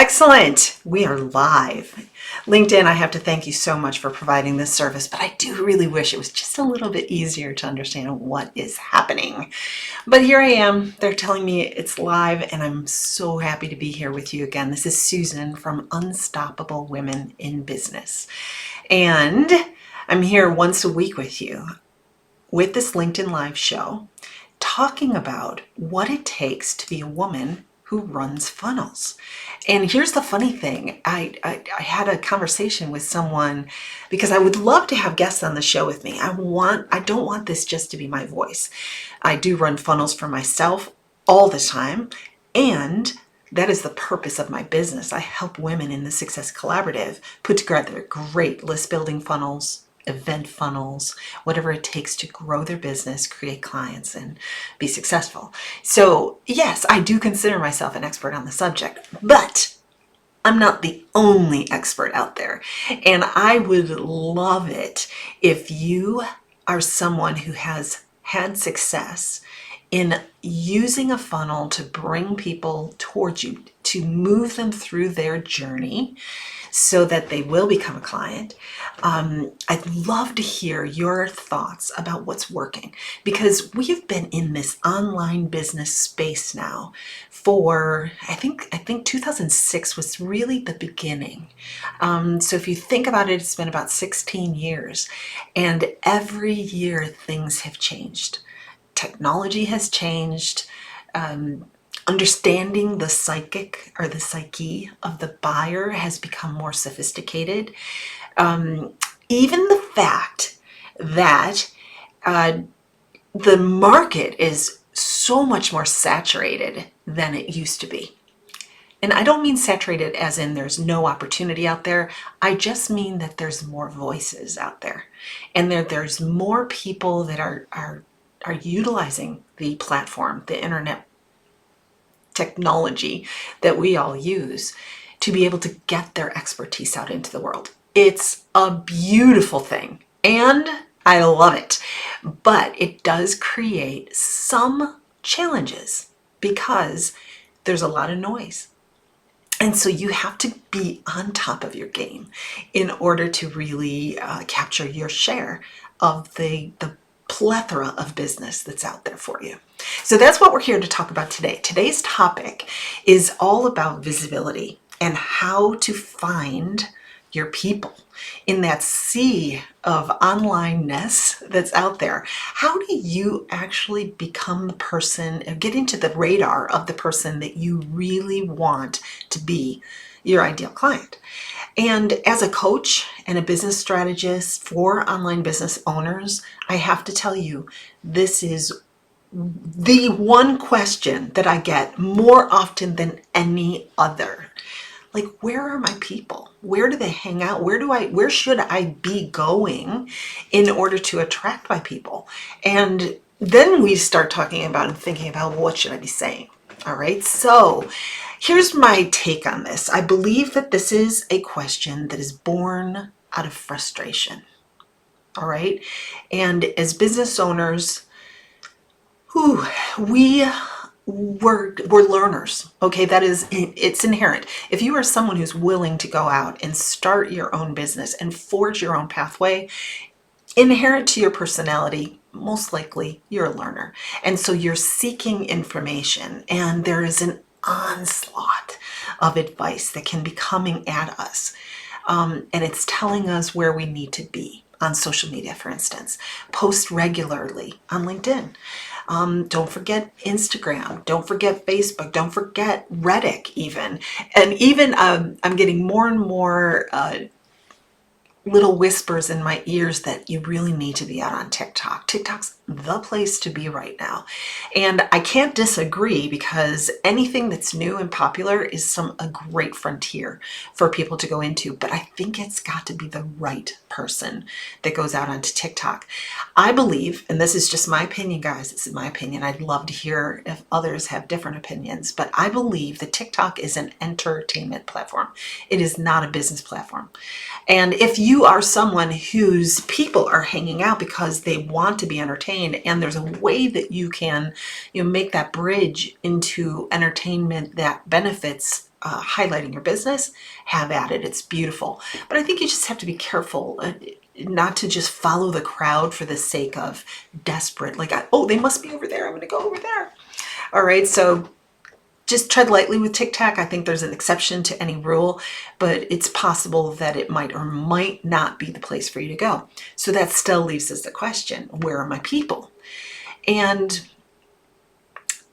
Excellent. We are live. LinkedIn, I have to thank you so much for providing this service, but I do really wish it was just a little bit easier to understand what is happening. But here I am. They're telling me it's live, and I'm so happy to be here with you again. This is Susan from Unstoppable Women in Business. And I'm here once a week with you with this LinkedIn Live show, talking about what it takes to be a woman who runs funnels. And here's the funny thing. I had a conversation with someone because I would love to have guests on the show with me. I don't want this just to be my voice. I do run funnels for myself all the time, and that is the purpose of my business. I help women in the Success Collaborative put together great list building funnels, event funnels, whatever it takes to grow their business, create clients, and be successful. So yes, I do consider myself an expert on the subject, but I'm not the only expert out there. And I would love it if you are someone who has had success in using a funnel to bring people towards you, to move them through their journey so that they will become a client. I'd love to hear your thoughts about what's working, because we have been in this online business space now for, I think 2006 was really the beginning. So if you think about it, it's been about 16 years, and every year things have changed. Technology has changed. Understanding the psychic or the psyche of the buyer has become more sophisticated. Even the fact that the market is so much more saturated than it used to be. And I don't mean saturated as in there's no opportunity out there. I just mean that there's more voices out there, and there's more people that are utilizing the platform, the internet technology that we all use to be able to get their expertise out into the world. It's a beautiful thing, and I love it, but it does create some challenges because there's a lot of noise. And so you have to be on top of your game in order to really capture your share of the plethora of business that's out there for you. So that's what we're here to talk about today. Today's topic is all about visibility and how to find your people in that sea of online-ness that's out there. How do you actually become the person, get into the radar of the person that you really want to be your ideal client? And as a coach and a business strategist for online business owners, I have to tell you, this is the one question that I get more often than any other. Like, where are my people? Where do they hang out? Where should I be going in order to attract my people? And then we start talking about and thinking about, well, what should I be saying? All right, so here's my take on this. I believe that this is a question that is born out of frustration. All right, and as business owners, we're learners. Okay, it's inherent. If you are someone who's willing to go out and start your own business and forge your own pathway, inherent to your personality, most likely you're a learner. And so you're seeking information, and there is an onslaught of advice that can be coming at us. And it's telling us where we need to be on social media, for instance. Post regularly on LinkedIn. Don't forget Instagram. Don't forget Facebook. Don't forget Reddit even. And even I'm getting more and more little whispers in my ears that you really need to be out on TikTok. TikTok's the place to be right now. And I can't disagree, because anything that's new and popular is a great frontier for people to go into. But I think it's got to be the right person that goes out onto TikTok. I believe, and this is just my opinion, guys, this is my opinion. I'd love to hear if others have different opinions, but I believe that TikTok is an entertainment platform. It is not a business platform. And if you are someone whose people are hanging out because they want to be entertained, and there's a way that you can make that bridge into entertainment that benefits highlighting your business, have at it. It's beautiful. But I think you just have to be careful not to just follow the crowd for the sake of desperate, like, oh, they must be over there, I'm going to go over there. All right, so just tread lightly with TikTok. I think there's an exception to any rule, but it's possible that it might or might not be the place for you to go. So that still leaves us the question, where are my people? And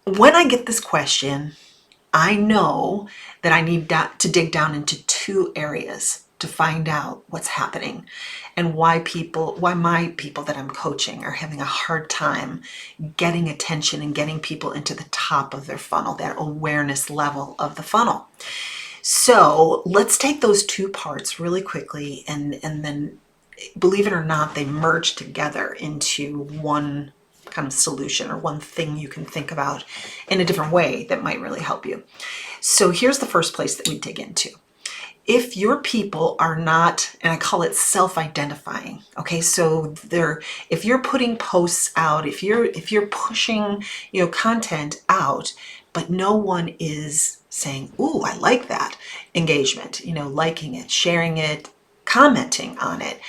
when I get this question, I know that I need to dig down into two areas to find out what's happening and why my people that I'm coaching are having a hard time getting attention and getting people into the top of their funnel, that awareness level of the funnel. So let's take those two parts really quickly and then, believe it or not, they merge together into one kind of solution or one thing you can think about in a different way that might really help you. So here's the first place that we dig into. If your people are not, and I call it self-identifying, okay, so if you're putting posts out, if you're pushing, content out, but no one is saying, ooh, I like that engagement, liking it, sharing it, commenting on it,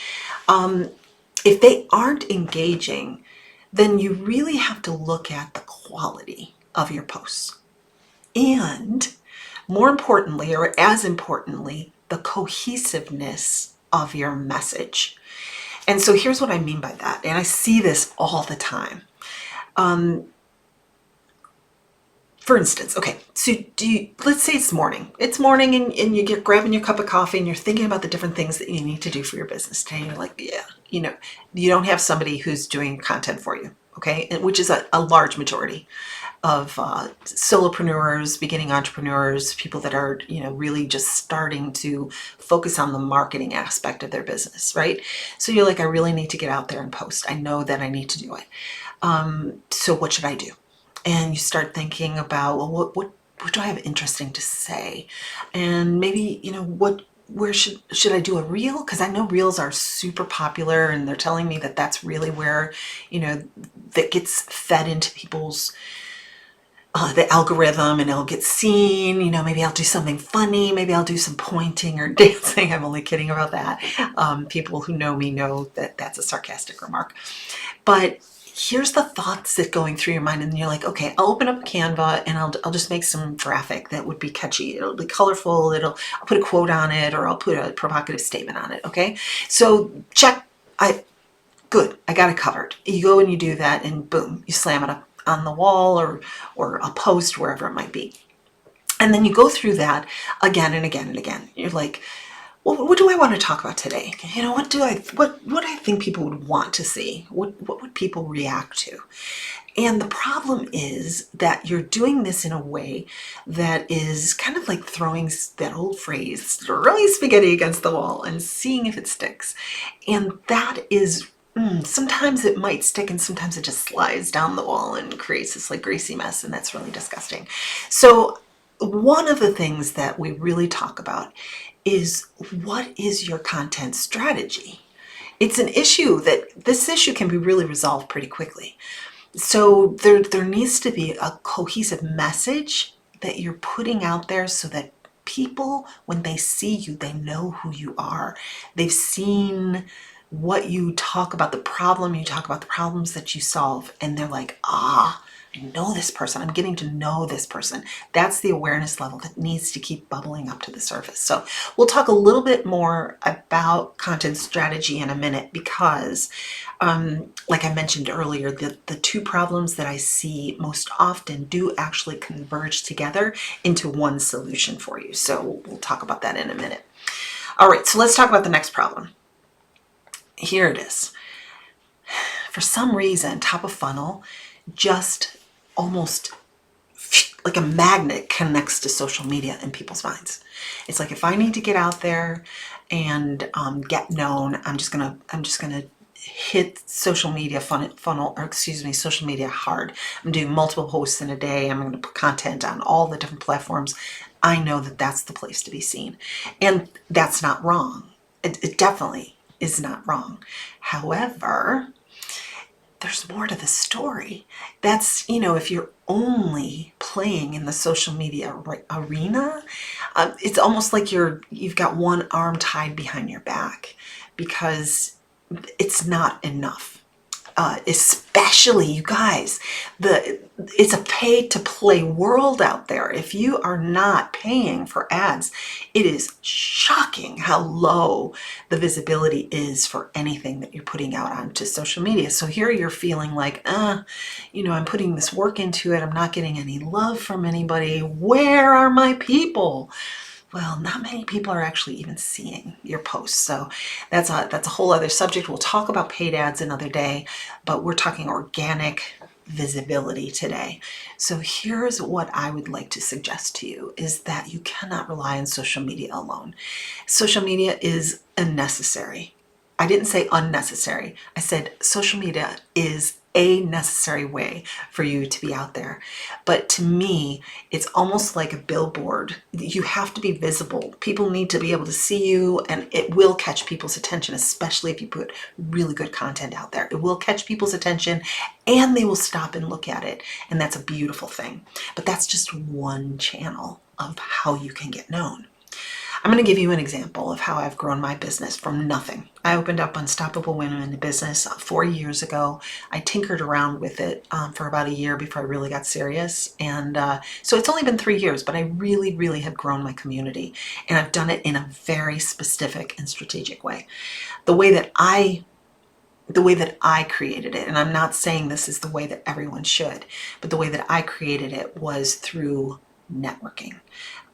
if they aren't engaging, then you really have to look at the quality of your posts. And more importantly, or as importantly, the cohesiveness of your message. And so here's what I mean by that. And I see this all the time. For instance, okay, so let's say it's morning. It's morning and you get grabbing your cup of coffee and you're thinking about the different things that you need to do for your business today. And you're like, yeah, you don't have somebody who's doing content for you, okay? Which is a large majority of solopreneurs, beginning entrepreneurs, people that are, really just starting to focus on the marketing aspect of their business, right? So you're like, I really need to get out there and post. I know that I need to do it. So what should I do? And you start thinking about, well, what do I have interesting to say? And maybe, where should I do a reel? Because I know reels are super popular and they're telling me that that's really where, that gets fed into people's the algorithm and it'll get seen, maybe I'll do something funny, maybe I'll do some pointing or dancing. I'm only kidding about that. People who know me know that that's a sarcastic remark. But here's the thoughts that going through your mind, and you're like, okay, I'll open up Canva and I'll just make some graphic that would be catchy. It'll be colorful. I'll put a quote on it, or I'll put a provocative statement on it. Okay, so check. Good. I got it covered. You go and you do that, and boom, you slam it up on the wall or a post, wherever it might be. And then you go through that again and again and again. You're like, well, what do I want to talk about today? What do I think people would want to see? What would people react to? And the problem is that you're doing this in a way that is kind of like throwing that old phrase, throwing spaghetti against the wall and seeing if it sticks. And that is, sometimes it might stick and sometimes it just slides down the wall and creates this like greasy mess, and that's really disgusting. So one of the things that we really talk about is, what is your content strategy? It's an issue this issue can be really resolved pretty quickly. So there needs to be a cohesive message that you're putting out there so that people, when they see you, they know who you are. They've seen what you talk about, the problems that you solve, and they're like, I know this person. I'm getting to know this person. That's the awareness level that needs to keep bubbling up to the surface. So we'll talk a little bit more about content strategy in a minute, because like I mentioned earlier, the two problems that I see most often do actually converge together into one solution for you. So we'll talk about that in a minute. All right, so let's talk about the next problem. Here it is. For some reason, top of funnel just almost like a magnet connects to social media in people's minds. It's like, if I need to get out there and get known, I'm just gonna hit social media social media hard. I'm doing multiple posts in a day. I'm going to put content on all the different platforms. I know that that's the place to be seen, and that's not wrong. It definitely is not wrong. However, there's more to the story. That's, if you're only playing in the social media arena, it's almost like you've got one arm tied behind your back, because it's not enough. Especially, you guys, it's a pay to play world out there. If you are not paying for ads, it is shocking how low the visibility is for anything that you're putting out onto social media. So here you're feeling like, I'm putting this work into it, I'm not getting any love from anybody. Where are my people? Well, not many people are actually even seeing your posts. So that's a whole other subject. We'll talk about paid ads another day, but we're talking organic visibility today. So here's what I would like to suggest to you, is that you cannot rely on social media alone. Social media is unnecessary. I didn't say unnecessary. I said social media is a necessary way for you to be out there. But to me, it's almost like a billboard. You have to be visible. People need to be able to see you, and it will catch people's attention, especially if you put really good content out there. It will catch people's attention and they will stop and look at it. And that's a beautiful thing. But that's just one channel of how you can get known. I'm going to give you an example of how I've grown my business from nothing. I opened up Unstoppable Women in Business 4 years ago. I tinkered around with it for about a year before I really got serious. And so it's only been 3 years, but I really, really have grown my community. And I've done it in a very specific and strategic way. The way that I created it, and I'm not saying this is the way that everyone should, but the way that I created it was through networking.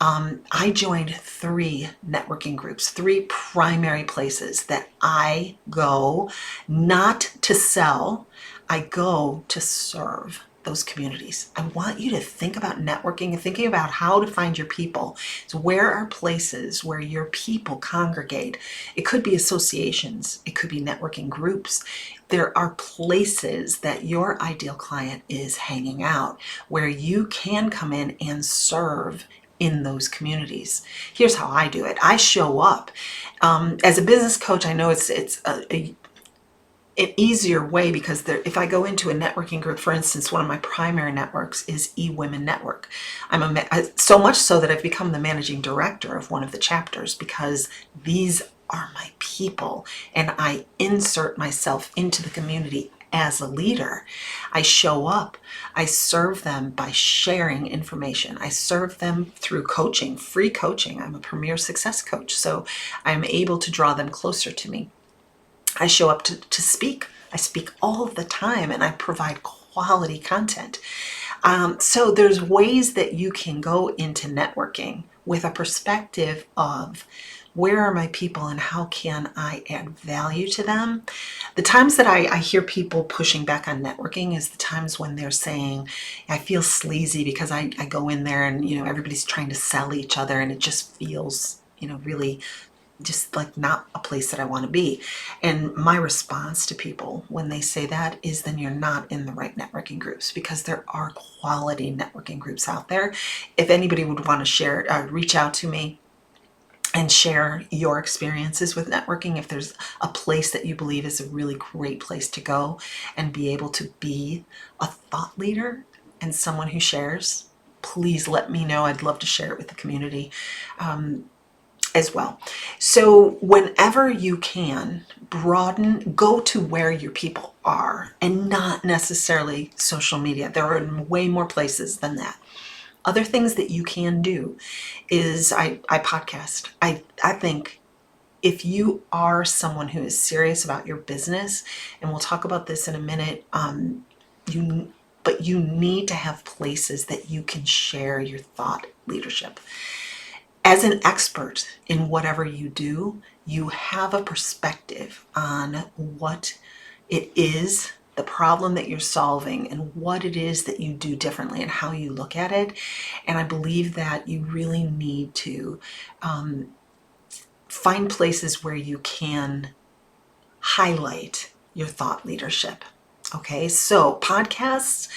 I joined 3 networking groups, 3 primary places that I go not to sell, I go to serve those communities. I want you to think about networking and thinking about how to find your people. So where are places where your people congregate? It could be associations, it could be networking groups. There are places that your ideal client is hanging out where you can come in and serve in those communities. Here's how I do it. I show up. As a business coach, I know it's an easier way, because if I go into a networking group, for instance, one of my primary networks is eWomen Network. So much so that I've become the managing director of one of the chapters, because these are my people and I insert myself into the community as a leader. I show up, I serve them by sharing information. I serve them through coaching, free coaching. I'm a premier success coach, so I'm able to draw them closer to me. I show up to speak. I speak all the time and I provide quality content. So there's ways that you can go into networking with a perspective of, where are my people and how can I add value to them? The times that I hear people pushing back on networking is the times when they're saying, I feel sleazy because I go in there and, everybody's trying to sell each other and it just feels, really just like not a place that I want to be. And my response to people when they say that is, then you're not in the right networking groups, because there are quality networking groups out there. If anybody would want to share, reach out to me and share your experiences with networking. If there's a place that you believe is a really great place to go and be able to be a thought leader and someone who shares, please let me know. I'd love to share it with the community as well. So whenever you can, go to where your people are, and not necessarily social media. There are way more places than that. Other things that you can do is I podcast. I think if you are someone who is serious about your business, and we'll talk about this in a minute, but you need to have places that you can share your thought leadership. As an expert in whatever you do, you have a perspective on what it is, the problem that you're solving, and what it is that you do differently and how you look at it. And I believe that you really need to find places where you can highlight your thought leadership. Okay, so podcasts,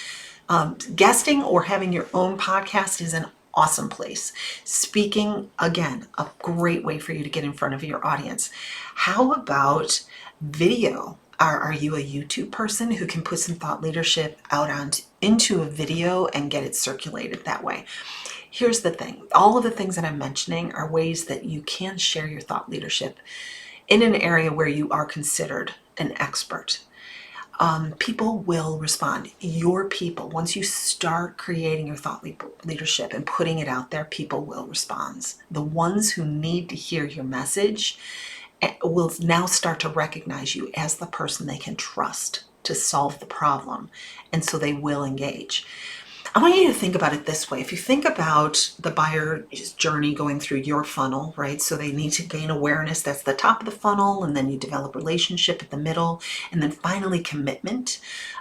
guesting or having your own podcast is an awesome place. Speaking, again, a great way for you to get in front of your audience. How about video? Are you a YouTube person who can put some thought leadership out into a video and get it circulated that way? Here's the thing. All of the things that I'm mentioning are ways that you can share your thought leadership in an area where you are considered an expert. People will respond. Your people, once you start creating your thought leadership and putting it out there, people will respond. The ones who need to hear your message will now start to recognize you as the person they can trust to solve the problem, and so they will engage. I want you to think about it this way. If you think about the buyer's journey going through your funnel, right? So they need to gain awareness. That's the top of the funnel. And then you develop relationship at the middle. And then finally commitment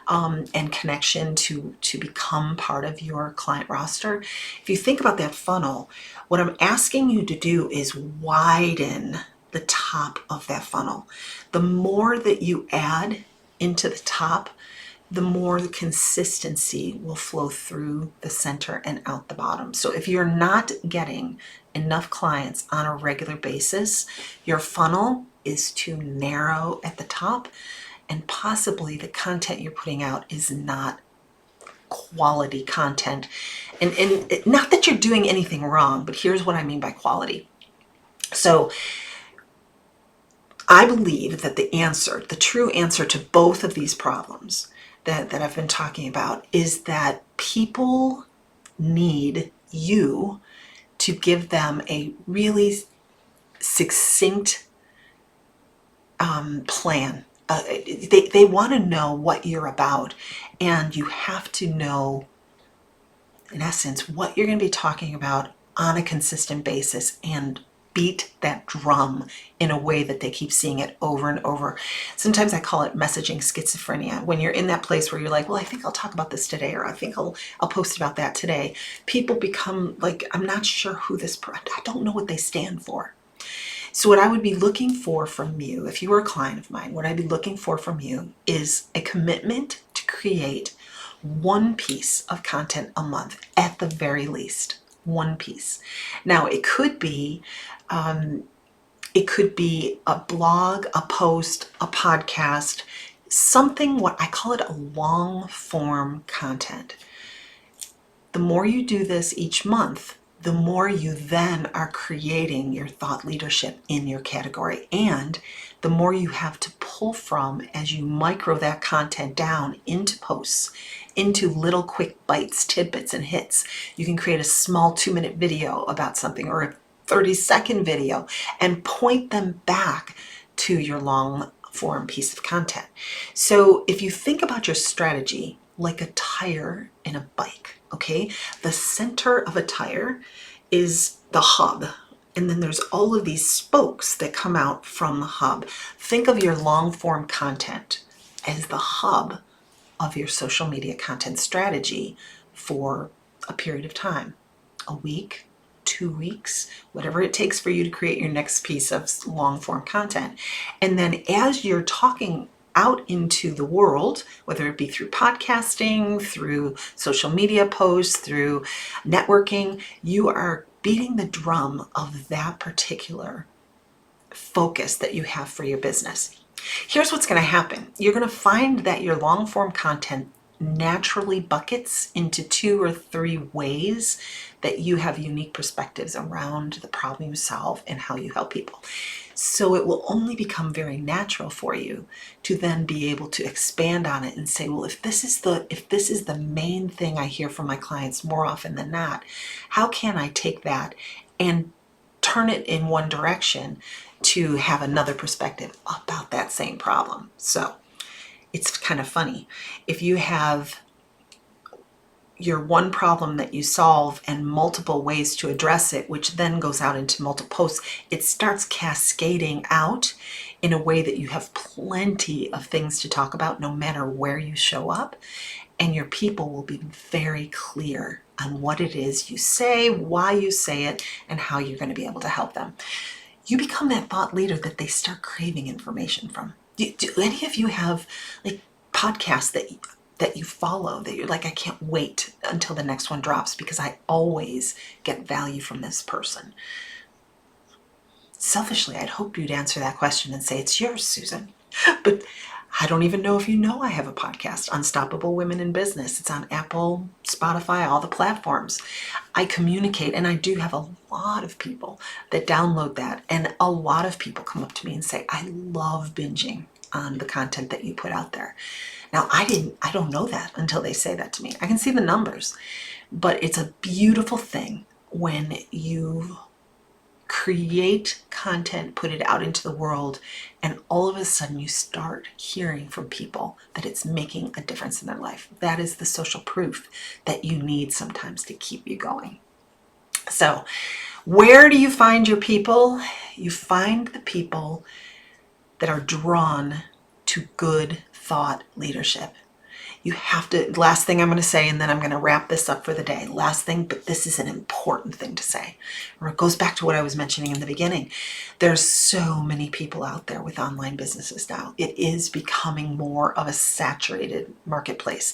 and connection to become part of your client roster. If you think about that funnel, what I'm asking you to do is widen the top of that funnel. The more that you add into the top, the more the consistency will flow through the center and out the bottom. So if you're not getting enough clients on a regular basis, your funnel is too narrow at the top, and possibly the content you're putting out is not quality content. And not that you're doing anything wrong, but here's what I mean by quality. So I believe that the true answer to both of these problems that I've been talking about is that people need you to give them a really succinct plan. They want to know what you're about, and you have to know, in essence, what you're going to be talking about on a consistent basis and beat that drum in a way that they keep seeing it over and over. Sometimes I call it messaging schizophrenia. When you're in that place where you're like, well, I think I'll talk about this today, or I think I'll post about that today. People become like, I'm not sure who I don't know what they stand for. So what I would be looking for from you, if you were a client of mine, what I'd be looking for from you is a commitment to create one piece of content a month at the very least. One piece. Now it could be a blog, a post, a podcast, something, what I call it, a long form content. The more you do this each month, the more you then are creating your thought leadership in your category, and the more you have to pull from as you micro that content down into posts, into little quick bites, tidbits, and hits. You can create a small 2-minute video about something, or a 30-second video, and point them back to your long form piece of content. So if you think about your strategy like a tire in a bike, okay? The center of a tire is the hub, and then there's all of these spokes that come out from the hub. Think of your long form content as the hub of your social media content strategy for a period of time, a week, 2 weeks, whatever it takes for you to create your next piece of long form content. And then as you're talking out into the world, whether it be through podcasting, through social media posts, through networking, you are beating the drum of that particular focus that you have for your business. Here's what's going to happen. You're going to find that your long form content naturally buckets into 2 or 3 ways that you have unique perspectives around the problem you solve and how you help people. So it will only become very natural for you to then be able to expand on it and say, well, if this is the main thing I hear from my clients more often than not, how can I take that and turn it in one direction to have another perspective about that same problem? So it's kind of funny. If you have your one problem that you solve and multiple ways to address it, which then goes out into multiple posts, it starts cascading out in a way that you have plenty of things to talk about no matter where you show up. And your people will be very clear on what it is you say, why you say it, and how you're going to be able to help them. You become that thought leader that they start craving information from. Do any of you have like podcasts that you follow that you're like, I can't wait until the next one drops because I always get value from this person? Selfishly, I'd hope you'd answer that question and say, it's yours, Susan. But I don't even know if you know I have a podcast, Unstoppable Women in Business. It's on Apple, Spotify, all the platforms. I communicate, and I do have a lot of people that download that. And a lot of people come up to me and say, I love binging on the content that you put out there. Now, I don't know that until they say that to me. I can see the numbers, but it's a beautiful thing when you create content, put it out into the world, and all of a sudden you start hearing from people that it's making a difference in their life. That is the social proof that you need sometimes to keep you going. So, where do you find your people? You find the people that are drawn to good thought leadership. You have to, last thing I'm going to say, and then I'm going to wrap this up for the day. Last thing, but this is an important thing to say. Or it goes back to what I was mentioning in the beginning. There's so many people out there with online businesses now. It is becoming more of a saturated marketplace.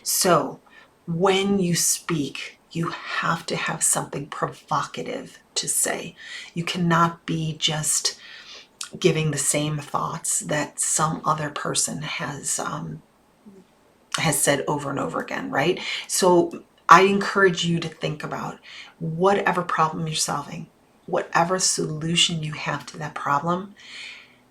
So when you speak, you have to have something provocative to say. You cannot be just giving the same thoughts that some other person has said over and over again, right? So I encourage you to think about whatever problem you're solving, whatever solution you have to that problem,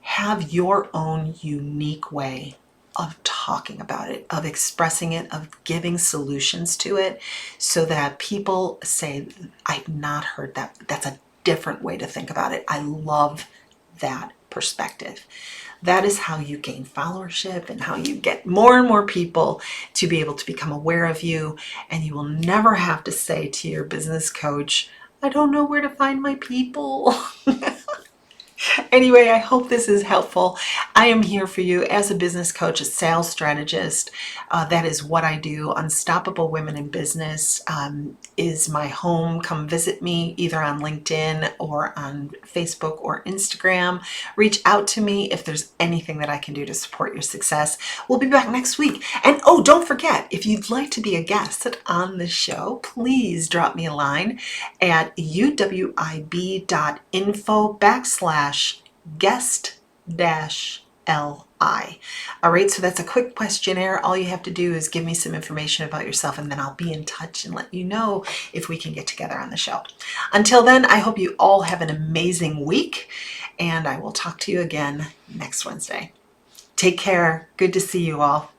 have your own unique way of talking about it, of expressing it, of giving solutions to it, so that people say, I've not heard that. That's a different way to think about it. I love that perspective. That is how you gain followership and how you get more and more people to be able to become aware of you. And you will never have to say to your business coach, I don't know where to find my people. Anyway, I hope this is helpful. I am here for you as a business coach, a sales strategist. That is what I do. Unstoppable Women in Business is my home. Come visit me either on LinkedIn or on Facebook or Instagram. Reach out to me if there's anything that I can do to support your success. We'll be back next week. And oh, don't forget, if you'd like to be a guest on the show, please drop me a line at uwib.info/guest-li. All right, so that's a quick questionnaire. All you have to do is give me some information about yourself, and then I'll be in touch and let you know if we can get together on the show. Until then, I hope you all have an amazing week, and I will talk to you again next Wednesday. Take care. Good to see you all.